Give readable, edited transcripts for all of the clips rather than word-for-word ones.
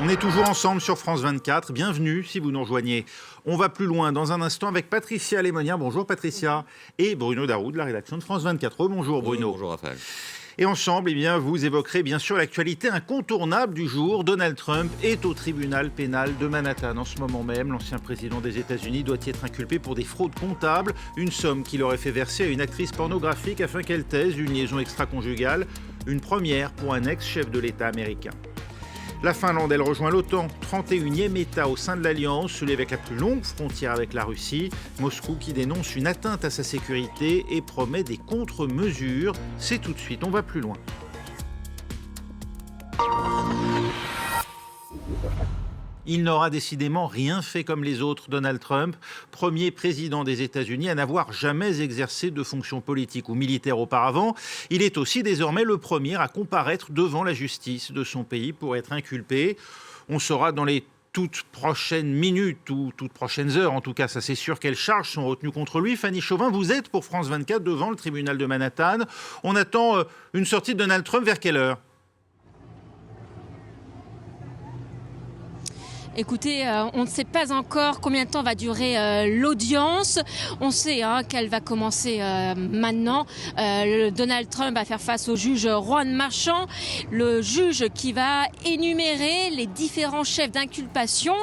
On est toujours ensemble sur France 24. Bienvenue si vous nous rejoignez. On va plus loin dans un instant avec Patricia Lémonière. Bonjour Patricia. Et Bruno Daroud de la rédaction de France 24. Bonjour Bruno. Bonjour Raphaël. Et ensemble, vous évoquerez bien sûr l'actualité incontournable du jour. Donald Trump est au tribunal pénal de Manhattan en ce moment même. L'ancien président des États-Unis doit y être inculpé pour des fraudes comptables. Une somme qu'il aurait fait verser à une actrice pornographique afin qu'elle taise une liaison extra-conjugale. Une première pour un ex-chef de l'État américain. La Finlande, elle rejoint l'OTAN, 31e État au sein de l'Alliance, celui avec la plus longue frontière avec la Russie. Moscou qui dénonce une atteinte à sa sécurité et promet des contre-mesures. C'est tout de suite, on va plus loin. Il n'aura décidément rien fait comme les autres, Donald Trump, premier président des États-Unis à n'avoir jamais exercé de fonction politique ou militaire auparavant. Il est aussi désormais le premier à comparaître devant la justice de son pays pour être inculpé. On saura dans les toutes prochaines minutes ou toutes prochaines heures, en tout cas, ça c'est sûr, quelles charges sont retenues contre lui. Fanny Chauvin, vous êtes pour France 24 devant le tribunal de Manhattan. On attend une sortie de Donald Trump vers quelle heure ? Écoutez, on ne sait pas encore combien de temps va durer l'audience. On sait qu'elle va commencer maintenant. Donald Trump va faire face au juge Juan Merchan, le juge qui va énumérer les différents chefs d'inculpation.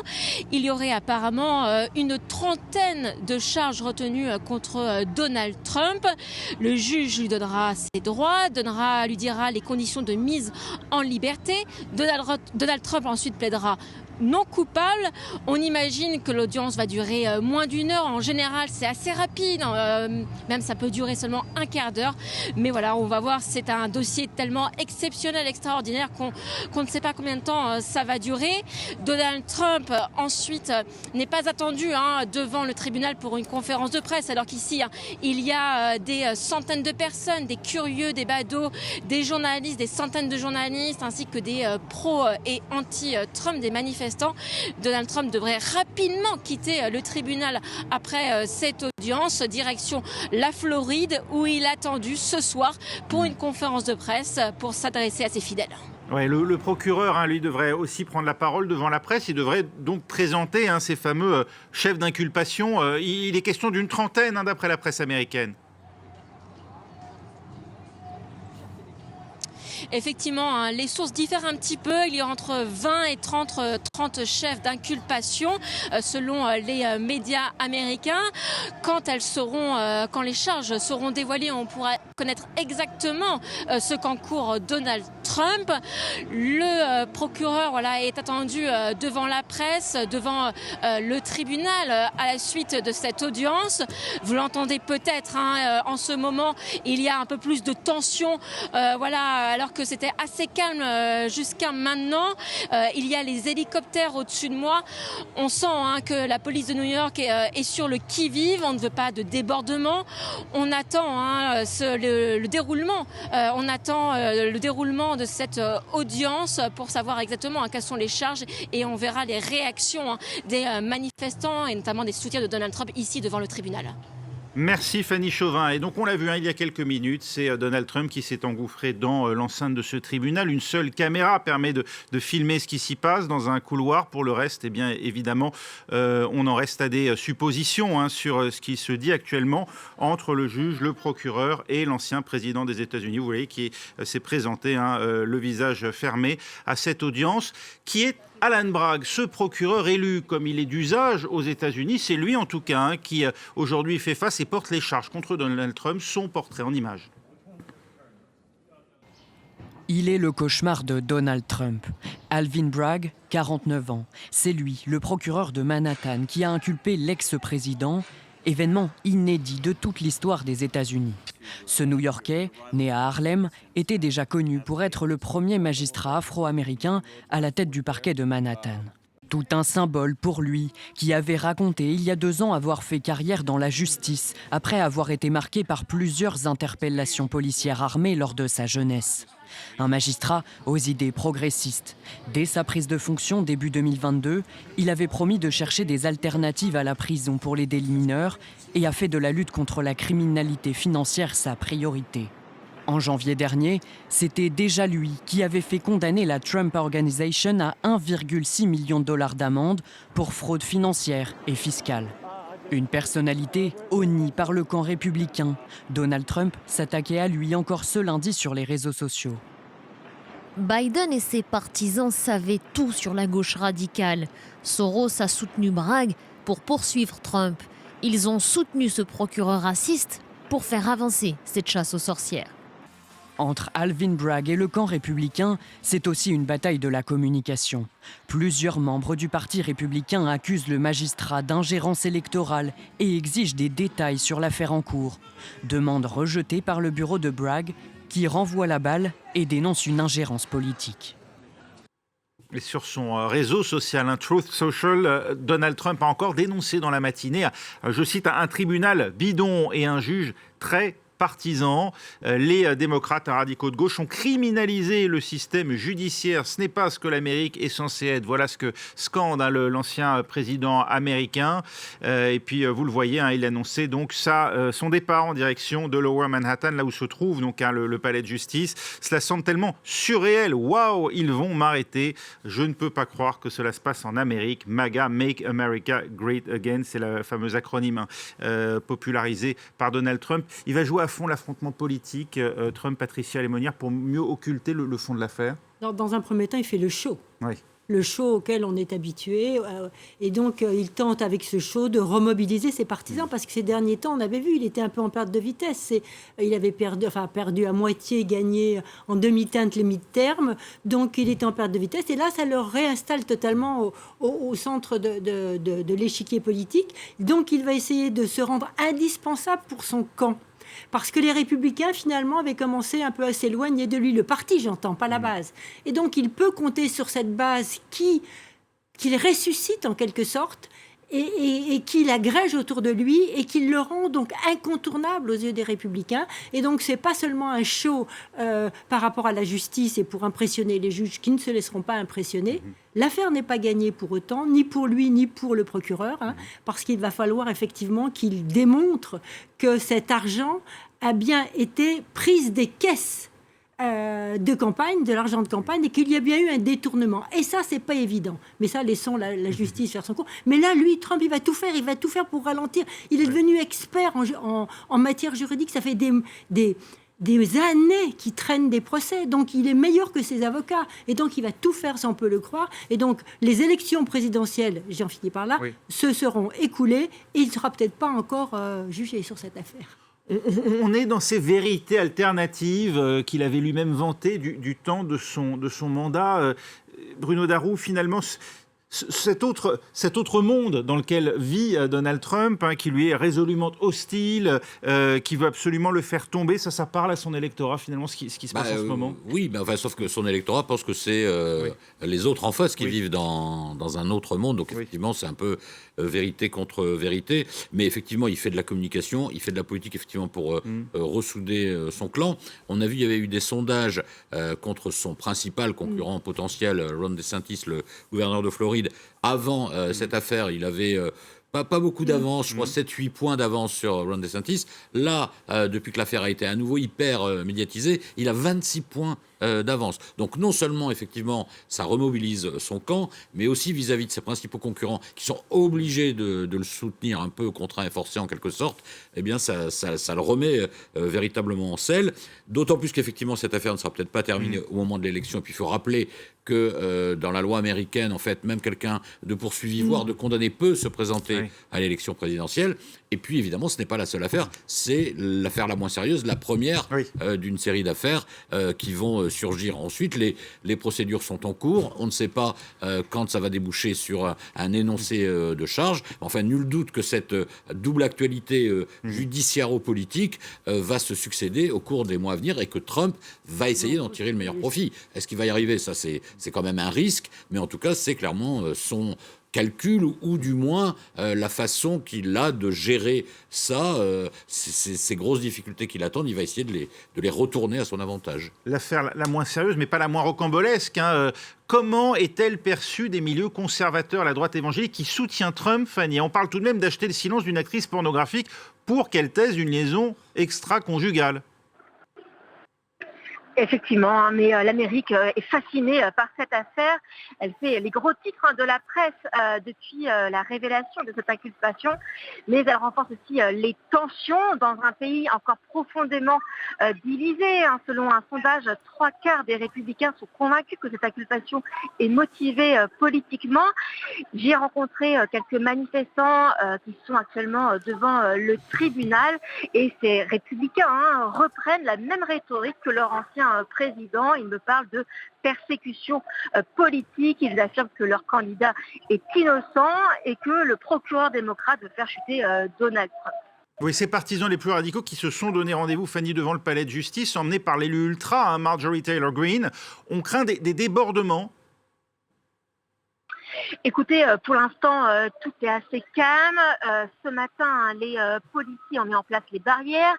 Il y aurait apparemment une trentaine de charges retenues contre Donald Trump. Le juge lui donnera ses droits, lui dira les conditions de mise en liberté. Donald Trump ensuite plaidera non coupable. On imagine que l'audience va durer moins d'une heure. En général, c'est assez rapide. Même ça peut durer seulement un quart d'heure. Mais voilà, on va voir. C'est un dossier tellement exceptionnel, extraordinaire qu'on ne sait pas combien de temps ça va durer. Donald Trump, ensuite, n'est pas attendu devant le tribunal pour une conférence de presse. Alors qu'ici, il y a des centaines de personnes, des curieux, des badauds, des journalistes, des centaines de journalistes, ainsi que des pro- et anti-Trump, des manifestants. Donald Trump devrait rapidement quitter le tribunal après cette audience, direction la Floride, où il est attendu ce soir pour une conférence de presse pour s'adresser à ses fidèles. Ouais, le procureur, lui, devrait aussi prendre la parole devant la presse. Il devrait donc présenter ces fameux chefs d'inculpation. Il est question d'une trentaine, d'après la presse américaine. Effectivement, les sources diffèrent un petit peu. Il y a entre 20 et 30 chefs d'inculpation selon les médias américains. Quand les charges seront dévoilées, on pourra connaître exactement ce qu'encourt Donald Trump. Le procureur est attendu devant la presse, devant le tribunal à la suite de cette audience. Vous l'entendez peut-être en ce moment, il y a un peu plus de tension, alors que c'était assez calme jusqu'à maintenant. Il y a les hélicoptères au-dessus de moi. On sent que la police de New York est sur le qui-vive. On ne veut pas de débordement. On attend le déroulement. On attend le déroulement de cette audience pour savoir exactement quelles sont les charges, et on verra les réactions des manifestants et notamment des soutiens de Donald Trump ici devant le tribunal. Merci Fanny Chauvin. Et donc on l'a vu il y a quelques minutes, c'est Donald Trump qui s'est engouffré dans l'enceinte de ce tribunal. Une seule caméra permet de filmer ce qui s'y passe dans un couloir. Pour le reste, bien évidemment, on en reste à des suppositions sur ce qui se dit actuellement entre le juge, le procureur et l'ancien président des États-Unis. Vous voyez qui s'est présenté le visage fermé à cette audience qui est Alan Bragg, ce procureur élu comme il est d'usage aux États-Unis. C'est lui en tout cas qui aujourd'hui fait face et porte les charges contre Donald Trump. Son portrait en images. Il est le cauchemar de Donald Trump. Alvin Bragg, 49 ans. C'est lui, le procureur de Manhattan, qui a inculpé l'ex-président. Événement inédit de toute l'histoire des États-Unis. Ce New-Yorkais, né à Harlem, était déjà connu pour être le premier magistrat afro-américain à la tête du parquet de Manhattan. Tout un symbole pour lui, qui avait raconté il y a 2 ans avoir fait carrière dans la justice, après avoir été marqué par plusieurs interpellations policières armées lors de sa jeunesse. Un magistrat aux idées progressistes. Dès sa prise de fonction début 2022, il avait promis de chercher des alternatives à la prison pour les délits mineurs et a fait de la lutte contre la criminalité financière sa priorité. En janvier dernier, c'était déjà lui qui avait fait condamner la Trump Organization à 1,6 million de dollars d'amende pour fraude financière et fiscale. Une personnalité honnie par le camp républicain. Donald Trump s'attaquait à lui encore ce lundi sur les réseaux sociaux. Biden et ses partisans savaient tout sur la gauche radicale. Soros a soutenu Bragg pour poursuivre Trump. Ils ont soutenu ce procureur raciste pour faire avancer cette chasse aux sorcières. Entre Alvin Bragg et le camp républicain, c'est aussi une bataille de la communication. Plusieurs membres du Parti républicain accusent le magistrat d'ingérence électorale et exigent des détails sur l'affaire en cours. Demande rejetée par le bureau de Bragg, qui renvoie la balle et dénonce une ingérence politique. Et sur son réseau social, Truth Social, Donald Trump a encore dénoncé dans la matinée, je cite, un tribunal bidon et un juge très partisans. Les démocrates radicaux de gauche ont criminalisé le système judiciaire. Ce n'est pas ce que l'Amérique est censée être. Voilà ce que scande l'ancien président américain. Et puis, vous le voyez, il annonçait donc son départ en direction de Lower Manhattan, là où se trouve donc, le palais de justice. Cela semble tellement surréel. Waouh, ils vont m'arrêter. Je ne peux pas croire que cela se passe en Amérique. MAGA, Make America Great Again, c'est le fameux acronyme popularisé par Donald Trump. Il va jouer à fond l'affrontement politique, Trump-Patricia Lémonière, pour mieux occulter le fond de l'affaire. Dans un premier temps, il fait le show. Oui. Le show auquel on est habitué. Et donc, il tente avec ce show de remobiliser ses partisans, parce que ces derniers temps, on avait vu, il était un peu en perte de vitesse. Il avait perdu à moitié, gagné en demi-teinte les mi-termes. Donc, il était en perte de vitesse. Et là, ça le réinstalle totalement au centre de l'échiquier politique. Donc, il va essayer de se rendre indispensable pour son camp. Parce que les Républicains, finalement, avaient commencé un peu à s'éloigner de lui. Le parti, j'entends, pas la base. Et donc, il peut compter sur cette base qu'il ressuscite, en quelque sorte, et qui l'agrège autour de lui et qui le rend donc incontournable aux yeux des Républicains. Et donc, c'est pas seulement un show par rapport à la justice et pour impressionner les juges qui ne se laisseront pas impressionner. L'affaire n'est pas gagnée pour autant, ni pour lui, ni pour le procureur, parce qu'il va falloir effectivement qu'il démontre que cet argent a bien été pris des caisses de campagne, de l'argent de campagne, et qu'il y a bien eu un détournement. Et ça, c'est pas évident. Mais ça, laissons la justice faire son cours. Mais là, lui, Trump, il va tout faire pour ralentir. Il est devenu expert en matière juridique. Ça fait des années qu'il traîne des procès. Donc, il est meilleur que ses avocats. Et donc, il va tout faire, si on peut le croire. Et donc, les élections présidentielles, j'en finis par là, se seront écoulées et il ne sera peut-être pas encore jugé sur cette affaire. On est dans ces vérités alternatives qu'il avait lui-même vantées du temps de son mandat. Bruno Darroux, finalement, cet autre monde dans lequel vit Donald Trump, qui lui est résolument hostile, qui veut absolument le faire tomber, ça parle à son électorat, finalement, ce qui se passe en ce moment. Oui, sauf que son électorat pense que c'est les autres en face qui vivent dans un autre monde. Donc, effectivement, c'est un peu vérité contre vérité. Mais effectivement, il fait de la communication, il fait de la politique, effectivement, pour ressouder son clan. On a vu, il y avait eu des sondages contre son principal concurrent potentiel, Ron DeSantis, le gouverneur de Floride. Avant cette affaire, il avait pas beaucoup d'avance, je crois 7-8 points d'avance sur Ron DeSantis. Là, depuis que l'affaire a été à nouveau hyper médiatisée, il a 26 points d'avance. Donc non seulement, effectivement, ça remobilise son camp, mais aussi vis-à-vis de ses principaux concurrents qui sont obligés de le soutenir un peu contraint et forcé en quelque sorte, eh bien ça le remet véritablement en selle. D'autant plus qu'effectivement, cette affaire ne sera peut-être pas terminée au moment de l'élection. Et puis il faut rappeler que dans la loi américaine, en fait, même quelqu'un de poursuivi, voire de condamné, peut se présenter à l'élection présidentielle. Et puis, évidemment, ce n'est pas la seule affaire. C'est l'affaire la moins sérieuse, la première d'une série d'affaires qui vont surgir ensuite. Les procédures sont en cours. On ne sait pas quand ça va déboucher sur un énoncé de charge. Enfin, nul doute que cette double actualité judiciairo-politique va se succéder au cours des mois à venir et que Trump va essayer d'en tirer le meilleur profit. Est-ce qu'il va y arriver ? Ça, c'est quand même un risque. Mais en tout cas, c'est clairement son calcul ou du moins la façon qu'il a de gérer ça, ces grosses difficultés qui l'attendent, il va essayer de les retourner à son avantage. L'affaire la moins sérieuse, mais pas la moins rocambolesque. Comment est-elle perçue des milieux conservateurs, la droite évangélique, qui soutient Trump, Fanny ? On parle tout de même d'acheter le silence d'une actrice pornographique pour qu'elle taise une liaison extra-conjugale. Effectivement, hein, mais l'Amérique est fascinée par cette affaire. Elle fait les gros titres de la presse depuis la révélation de cette inculpation, mais elle renforce aussi les tensions dans un pays encore profondément divisé. Hein. Selon un sondage, 3/4 des républicains sont convaincus que cette inculpation est motivée politiquement. J'ai rencontré quelques manifestants qui sont actuellement devant le tribunal et ces républicains reprennent la même rhétorique que leur ancien président. Ils me parlent de persécution politique. Ils affirment que leur candidat est innocent et que le procureur démocrate veut faire chuter Donald Trump. Oui, ces partisans les plus radicaux qui se sont donné rendez-vous, Fanny, devant le palais de justice, emmenés par l'élu ultra, Marjorie Taylor Greene, on craint des débordements. Écoutez, pour l'instant, tout est assez calme. Ce matin, les policiers ont mis en place les barrières.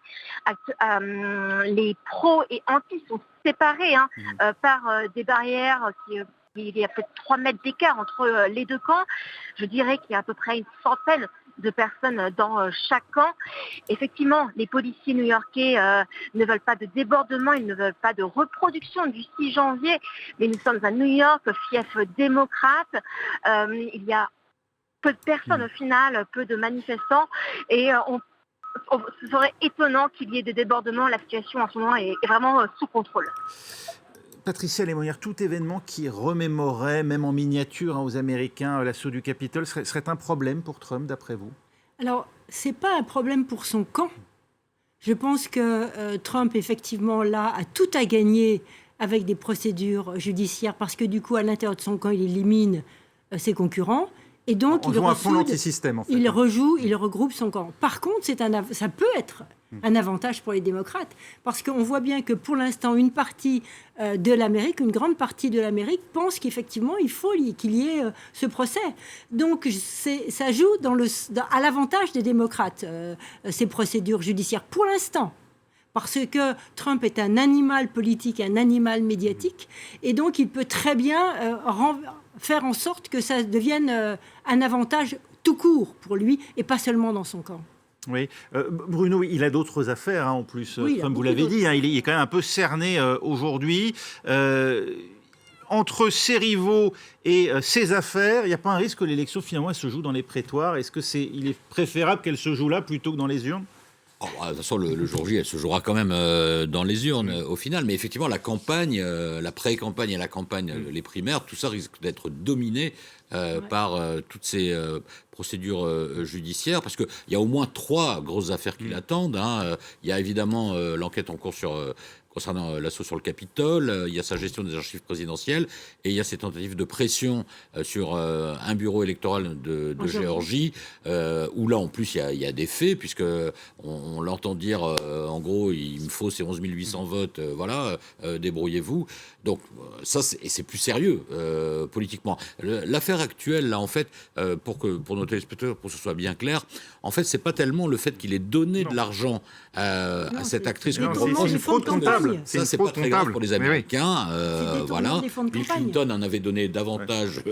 Les pros et anti sont séparés par des barrières il y a peut-être 3 mètres d'écart entre les deux camps. Je dirais qu'il y a à peu près une centaine de personnes dans chaque camp. Effectivement, les policiers new-yorkais ne veulent pas de débordement, ils ne veulent pas de reproduction du 6 janvier, mais nous sommes à New York, fief démocrate. Il y a peu de personnes au final, peu de manifestants, et ce serait étonnant qu'il y ait des débordements. La situation en ce moment est vraiment sous contrôle. Patricia Lémonière, tout événement qui remémorait, même en miniature aux Américains, l'assaut du Capitole, serait un problème pour Trump, d'après vous? Alors, ce n'est pas un problème pour son camp. Je pense que Trump, effectivement, là, a tout à gagner avec des procédures judiciaires, parce que du coup, à l'intérieur de son camp, il élimine ses concurrents. Et donc, il joue l'antisystème, en fait. Il regroupe son camp. Par contre, ça peut être un avantage pour les démocrates, parce qu'on voit bien que pour l'instant, une partie de l'Amérique, une grande partie de l'Amérique pense qu'effectivement, il faut qu'il y ait ce procès. Donc, ça joue à l'avantage des démocrates, ces procédures judiciaires, pour l'instant. Parce que Trump est un animal politique, un animal médiatique, et donc il peut très bien faire en sorte que ça devienne un avantage tout court pour lui, et pas seulement dans son camp. Oui, Bruno, il a d'autres affaires en plus, oui, comme vous l'avez dit, il est quand même un peu cerné aujourd'hui. Entre ses rivaux et ses affaires, il n'y a pas un risque que l'élection finalement elle se joue dans les prétoires? Est-ce qu'il est préférable qu'elle se joue là plutôt que dans les urnes? De toute façon, le jour J, elle se jouera quand même dans les urnes au final. Mais effectivement, la campagne, la pré-campagne et la campagne, les primaires, tout ça risque d'être dominé par toutes ces procédures judiciaires. Parce qu'il y a au moins 3 grosses affaires qui l'attendent. Il y a évidemment l'enquête en cours concernant l'assaut sur le Capitole, il y a sa gestion des archives présidentielles, et il y a ces tentatives de pression sur un bureau électoral de Géorgie, où là, en plus, il y a des faits, puisque on l'entend dire, en gros, il me faut ces 11 800 votes, voilà, débrouillez-vous. Donc, ça, c'est plus sérieux, politiquement. L'affaire actuelle, là, en fait, pour nos téléspectateurs, pour que ce soit bien clair, en fait, c'est pas tellement le fait qu'il ait donné de l'argent à cette actrice que c'est une fraude comptable. Ça, c'est pas très grave pour les Américains. Voilà. Bill Clinton en avait donné davantage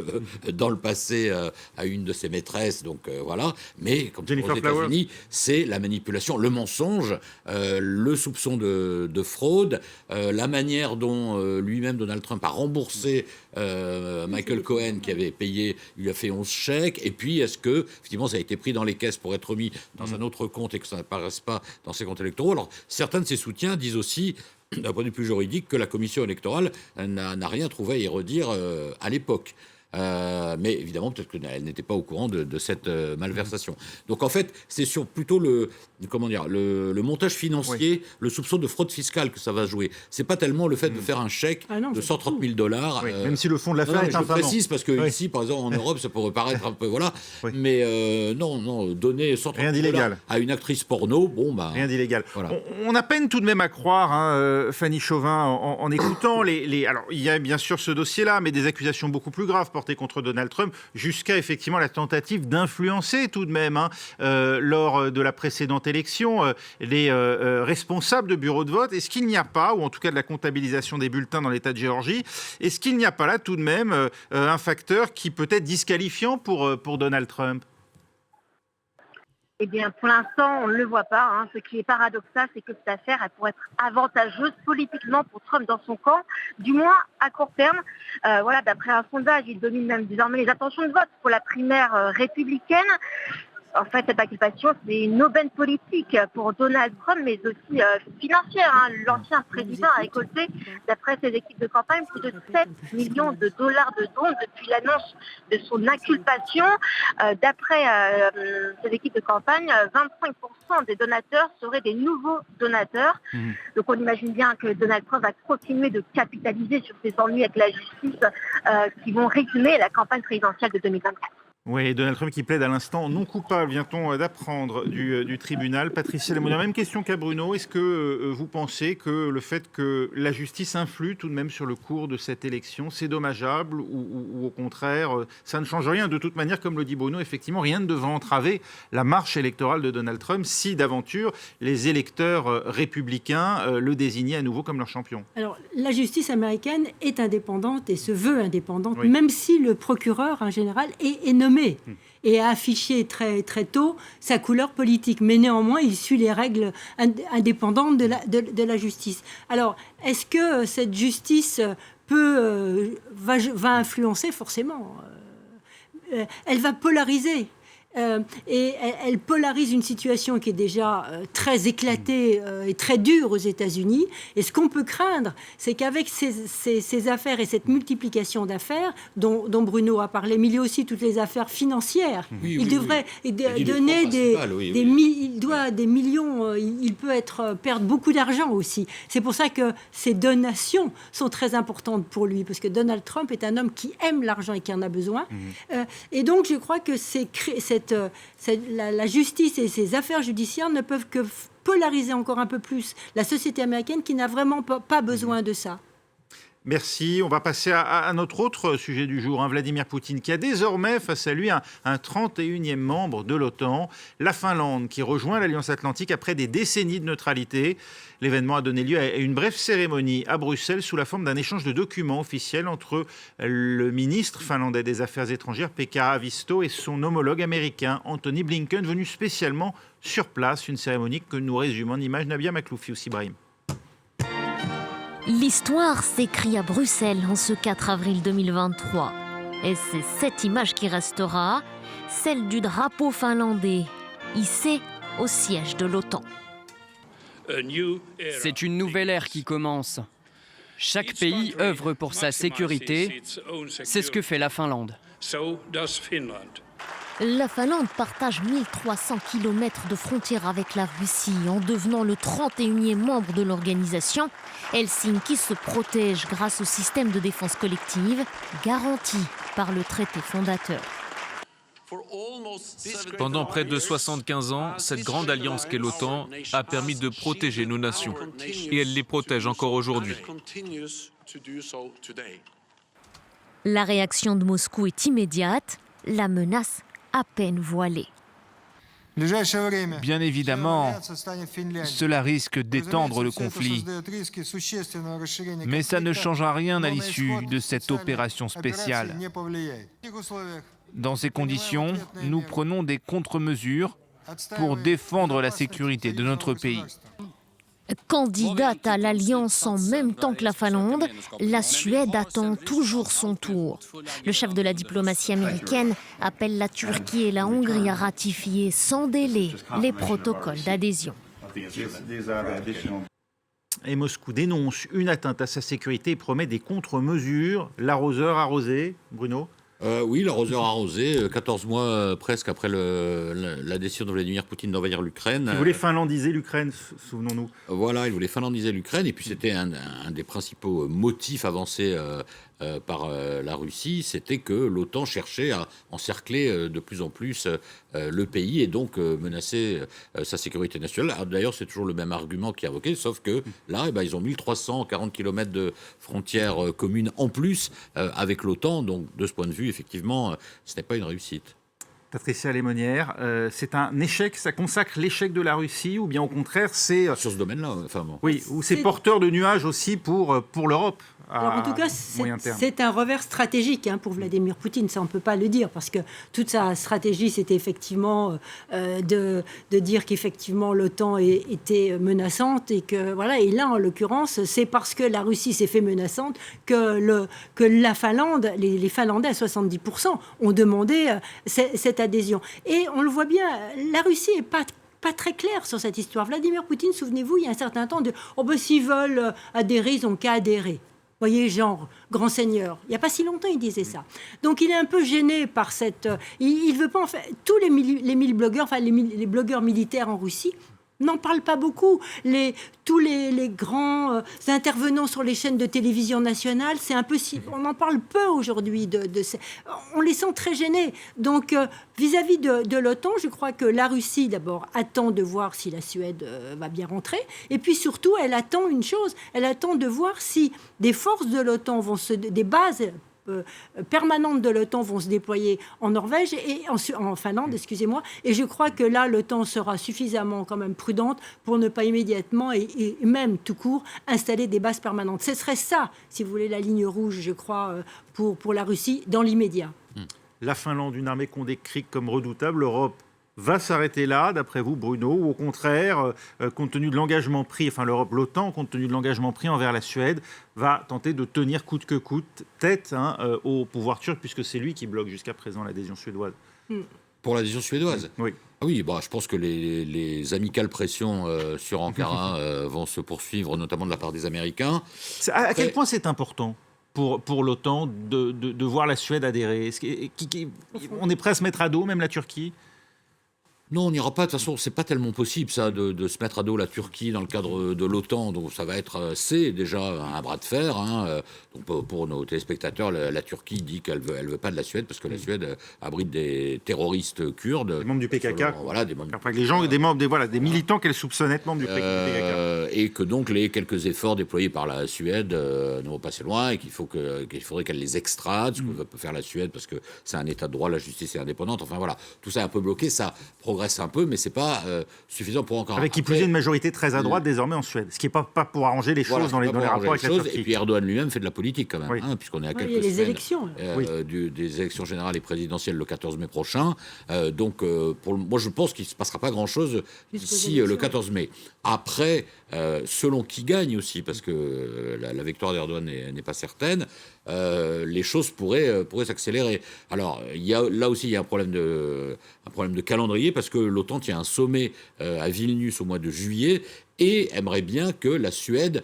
dans le passé à une de ses maîtresses. Donc voilà. Mais comme aux États-Unis, c'est la manipulation, le mensonge, le soupçon de fraude, la manière dont lui-même Donald Trump a remboursé Michael Cohen qui avait payé, il lui a fait 11 chèques. Et puis est-ce que effectivement ça a été pris dans les caisses pour être remis dans un autre compte et que ça n'apparaisse pas dans ses comptes électoraux? Alors certains de ses soutiens disent aussi, d'un point de vue plus juridique, que la commission électorale n'a rien trouvé à y redire à l'époque. Mais évidemment, peut-être qu'elle n'était pas au courant de cette malversation. Donc en fait, c'est sur plutôt le montage financier, le soupçon de fraude fiscale que ça va jouer. C'est pas tellement le fait de faire un chèque de 130 000 $. Même si le fond de l'affaire est infamant. Je précise parce que ici, par exemple, en Europe, ça pourrait paraître un peu voilà. Mais non, donner 130 000 $ à une actrice porno, bon bah. Rien d'illégal. Voilà. On a peine tout de même à croire, Fanny Chauvin, en écoutant alors il y a bien sûr ce dossier-là, mais des accusations beaucoup plus graves portée contre Donald Trump, jusqu'à effectivement la tentative d'influencer tout de même lors de la précédente élection les responsables de bureaux de vote. Est-ce qu'il n'y a pas, ou en tout cas de la comptabilisation des bulletins dans l'État de Géorgie, est-ce qu'il n'y a pas là tout de même un facteur qui peut être disqualifiant pour Donald Trump? Eh bien, pour l'instant, on ne le voit pas. Hein. Ce qui est paradoxal, c'est que cette affaire, elle pourrait être avantageuse politiquement pour Trump dans son camp, du moins à court terme. Voilà, d'après un sondage, il domine même désormais les intentions de vote pour la primaire républicaine. En fait, cette inculpation, c'est une aubaine politique pour Donald Trump, mais aussi financière. Hein. L'ancien président a récolté, d'après ses équipes de campagne, plus de 7 millions de dollars de dons depuis l'annonce de son inculpation. D'après ses équipes de campagne, 25% des donateurs seraient des nouveaux donateurs. Donc on imagine bien que Donald Trump va continuer de capitaliser sur ses ennuis avec la justice qui vont résumer la campagne présidentielle de 2024. Oui, Donald Trump qui plaide à l'instant non coupable, vient-on d'apprendre du tribunal. Patricia Lemoyne, même question qu'à Bruno. Est-ce que vous pensez que le fait que la justice influe tout de même sur le cours de cette élection, c'est dommageable ou au contraire, ça ne change rien? De toute manière, comme le dit Bruno, effectivement, rien ne devrait entraver la marche électorale de Donald Trump si d'aventure les électeurs républicains le désignaient à nouveau comme leur champion. Alors, la justice américaine est indépendante et se veut indépendante, Oui. même si le procureur, en général, est nommé et a affiché très, très tôt sa couleur politique. Mais néanmoins, il suit les règles indépendantes de la justice. Alors, est-ce que cette justice va influencer? Forcément. Elle va polariser. Et elle polarise une situation qui est déjà très éclatée et très dure aux États-Unis. Et ce qu'on peut craindre, c'est qu'avec ces affaires et cette multiplication d'affaires dont Bruno a parlé, mais il y a aussi toutes les affaires financières. Il devrait donner il doit des millions, il peut perdre beaucoup d'argent aussi. C'est pour ça que ces donations sont très importantes pour lui, parce que Donald Trump est un homme qui aime l'argent et qui en a besoin. Et donc, je crois que la justice et ces affaires judiciaires ne peuvent que polariser encore un peu plus la société américaine qui n'a vraiment pas besoin de ça. Merci. On va passer à notre autre sujet du jour, Vladimir Poutine, qui a désormais face à lui un 31e membre de l'OTAN, la Finlande, qui rejoint l'Alliance Atlantique après des décennies de neutralité. L'événement a donné lieu à une brève cérémonie à Bruxelles sous la forme d'un échange de documents officiels entre le ministre finlandais des Affaires étrangères, Pekka Haavisto, et son homologue américain, Antony Blinken, venu spécialement sur place. Une cérémonie que nous résume en images Nabia Makloufi ou Sibrahim. L'histoire s'écrit à Bruxelles en ce 4 avril 2023. Et c'est cette image qui restera, celle du drapeau finlandais, hissé au siège de l'OTAN. C'est une nouvelle ère qui commence. Chaque pays œuvre pour sa sécurité. C'est ce que fait la Finlande. La Finlande partage 1300 km de frontière avec la Russie en devenant le 31e membre de l'organisation. Helsinki se protège grâce au système de défense collective garanti par le traité fondateur. Pendant près de 75 ans, cette grande alliance qu'est l'OTAN a permis de protéger nos nations. Et elle les protège encore aujourd'hui. La réaction de Moscou est immédiate, la menace à peine voilée. Bien évidemment, cela risque d'étendre le conflit, mais ça ne changera rien à l'issue de cette opération spéciale. Dans ces conditions, nous prenons des contre-mesures pour défendre la sécurité de notre pays. Candidate à l'alliance en même temps que la Finlande, la Suède attend toujours son tour. Le chef de la diplomatie américaine appelle la Turquie et la Hongrie à ratifier sans délai les protocoles d'adhésion. Et Moscou dénonce une atteinte à sa sécurité et promet des contre-mesures. L'arroseur arrosé, Bruno ? Oui, l'arroseur arrosé, 14 mois presque après la décision de Vladimir Poutine d'envahir l'Ukraine. Il voulait finlandiser l'Ukraine, souvenons-nous. Voilà, il voulait finlandiser l'Ukraine, et puis c'était un des principaux motifs avancés par la Russie, c'était que l'OTAN cherchait à encercler de plus en plus le pays et donc menacer sa sécurité nationale. Alors, d'ailleurs, c'est toujours le même argument qui est invoqué, sauf que là, ils ont 1340 km de frontières communes en plus avec l'OTAN, donc de ce point de vue, effectivement, ce n'est pas une réussite. Patricia Lémonière, c'est un échec, ça consacre l'échec de la Russie, ou bien au contraire, c'est... Sur ce domaine-là, enfin bon. Oui, ou c'est porteur de nuages aussi pour l'Europe. Alors en tout cas, c'est un revers stratégique pour Vladimir Poutine, ça on ne peut pas le dire, parce que toute sa stratégie, c'était effectivement de dire qu'effectivement l'OTAN était menaçante, et que voilà. Et là, en l'occurrence, c'est parce que la Russie s'est fait menaçante que la Finlande, les Finlandais à 70% ont demandé cette adhésion. Et on le voit bien, la Russie n'est pas très clair sur cette histoire. Vladimir Poutine, souvenez-vous, il y a un certain temps, s'ils veulent adhérer, ils n'ont qu'à adhérer. Vous voyez, genre, grand seigneur. Il n'y a pas si longtemps, il disait ça. Donc, il est un peu gêné par cette... Il ne veut pas en fait... Tous les mille blogueurs, enfin, les blogueurs militaires en Russie n'en parlent pas beaucoup. Tous les grands intervenants sur les chaînes de télévision nationales, c'est un peu... On en parle peu aujourd'hui. On les sent très gênés. Donc, vis-à-vis de l'OTAN, je crois que la Russie, d'abord, attend de voir si la Suède va bien rentrer. Et puis, surtout, elle attend une chose. Elle attend de voir si des forces de l'OTAN des bases permanentes de l'OTAN vont se déployer en Norvège et en Finlande, excusez-moi. Et je crois que là, l'OTAN sera suffisamment quand même prudente pour ne pas immédiatement et même tout court installer des bases permanentes. Ce serait ça, si vous voulez, la ligne rouge, je crois, pour la Russie dans l'immédiat. La Finlande, une armée qu'on décrit comme redoutable, l'Europe va s'arrêter là, d'après vous, Bruno, ou au contraire, compte tenu de l'engagement pris, enfin l'OTAN, compte tenu de l'engagement pris envers la Suède, va tenter de tenir coûte que coûte tête au pouvoir turc, puisque c'est lui qui bloque jusqu'à présent l'adhésion suédoise. Pour l'adhésion suédoise ? Oui. Ah oui, je pense que les amicales pressions sur Ankara vont se poursuivre, notamment de la part des Américains. À quel point c'est important pour l'OTAN de voir la Suède adhérer? On est prêt à se mettre à dos, même la Turquie? Non, on n'ira pas. De toute façon, c'est pas tellement possible, ça, de se mettre à dos la Turquie dans le cadre de l'OTAN. Donc, ça va être, c'est déjà un bras de fer. Donc, pour nos téléspectateurs, la Turquie dit qu'elle veut pas de la Suède parce que la Suède abrite des terroristes kurdes. Des membres du PKK. Voilà, des membres. Enfin, des militants qu'elle soupçonnait être membres du PKK. Et que donc les quelques efforts déployés par la Suède ne vont pas assez loin et qu'il faudrait qu'elle les extrade, ce que peut faire la Suède parce que c'est un État de droit, la justice est indépendante. Enfin voilà, tout ça est un peu bloqué. Ça progresse un peu, mais c'est pas suffisant pour encore. Avec qui plus est une majorité très à droite désormais en Suède, ce qui n'est pas pour arranger les choses dans les rapports avec la Turquie. Et puis Erdogan lui-même fait de la politique quand même, puisqu'on est à quelques semaines élections. Des élections générales et présidentielles le 14 mai prochain. Donc, moi, je pense qu'il ne se passera pas grand-chose d'ici le 14 mai. Après, selon qui gagne aussi, parce que la victoire d'Erdogan n'est pas certaine, les choses pourraient s'accélérer. Alors, là aussi, il y a un problème de calendrier, parce que l'OTAN tient un sommet à Vilnius au mois de juillet, et aimerait bien que la Suède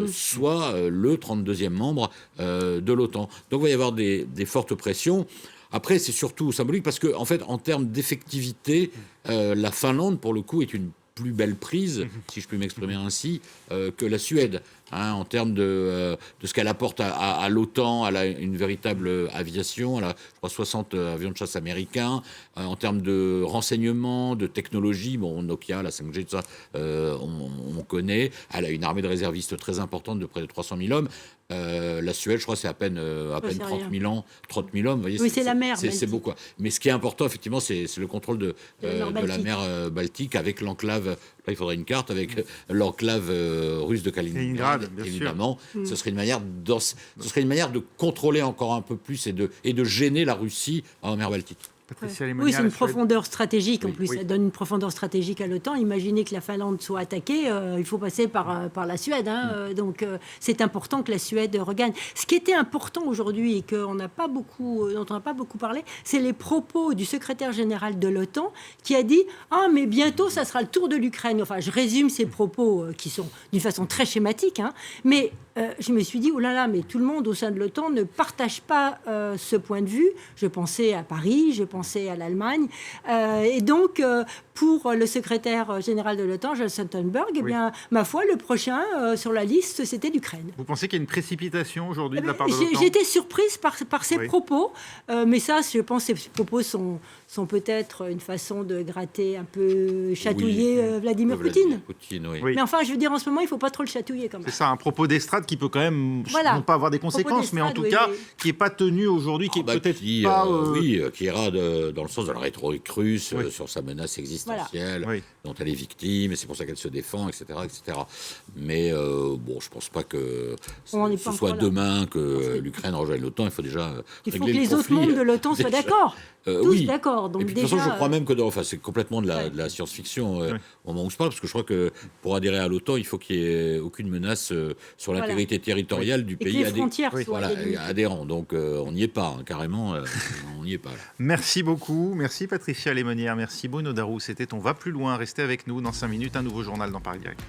soit le 32e membre de l'OTAN. Donc, il va y avoir des fortes pressions. Après, c'est surtout symbolique, parce que, en fait, en termes d'effectivité, la Finlande, pour le coup, est une plus belle prise, si je puis m'exprimer ainsi, que la Suède, en termes de ce qu'elle apporte à l'OTAN. Elle a une véritable aviation, elle a, je crois, 60 avions de chasse américains, en termes de renseignement, de technologie, Nokia, la 5G, tout ça, on connaît. Elle a une armée de réservistes très importante de près de 300 000 hommes. La Suède, je crois, c'est à peine 30 000 hommes. Vous voyez, oui, c'est la mer. C'est beaucoup. Mais ce qui est important, effectivement, c'est le contrôle de la mer Baltique avec l'enclave. Là, il faudrait une carte avec l'enclave russe de Kaliningrad, évidemment. Ce serait une manière de contrôler encore un peu plus et de gêner la Russie en mer Baltique. Oui, c'est une profondeur stratégique. En plus, ça donne une profondeur stratégique à l'OTAN. Imaginez que la Finlande soit attaquée, il faut passer par la Suède. Donc, c'est important que la Suède regagne. Ce qui était important aujourd'hui et dont on n'a pas beaucoup parlé, c'est les propos du secrétaire général de l'OTAN qui a dit « Ah, mais bientôt, ça sera le tour de l'Ukraine ». Enfin, je résume ces propos qui sont d'une façon très schématique, mais je me suis dit, oh là là, mais tout le monde au sein de l'OTAN ne partage pas ce point de vue. Je pensais à Paris, je pensais à l'Allemagne. Et donc, pour le secrétaire général de l'OTAN, Jens Stoltenberg, eh bien, ma foi, le prochain sur la liste, c'était l'Ukraine. Vous pensez qu'il y a une précipitation aujourd'hui de la part de l'OTAN ? J'étais surprise par ces propos, mais ça, je pense que ces propos sont peut-être une façon de gratter un peu, chatouiller Vladimir Poutine. Oui. Mais enfin, je veux dire, en ce moment, il ne faut pas trop le chatouiller quand même. C'est ça, un propos d'estrade qui peut quand même, Voilà. non pas avoir des conséquences, mais en tout cas, qui n'est pas tenu aujourd'hui, qui est peut-être pas... Oui, qui ira dans le sens de la rhétorique russe sur sa menace existentielle, dont elle est victime, et c'est pour ça qu'elle se défend, etc. etc. Mais bon, je ne pense pas que ce soit demain que l'Ukraine rejoigne l'OTAN. Il faut déjà il faut régler que le les autres conflit, membres de l'OTAN soient d'accord. Tous d'accord. Donc et puis, de toute façon, je crois même que c'est complètement de la science-fiction au moment où je parle, parce que je crois que pour adhérer à l'OTAN, il faut qu'il n'y ait aucune menace sur l'intégrité territoriale du pays adhérent. Donc on n'y est pas, carrément, on n'y est pas. Là. Merci beaucoup, merci Patricia Lémonière, merci Bruno Darou. C'était On va plus loin, restez avec nous dans 5 minutes, un nouveau journal dans Paris Direct.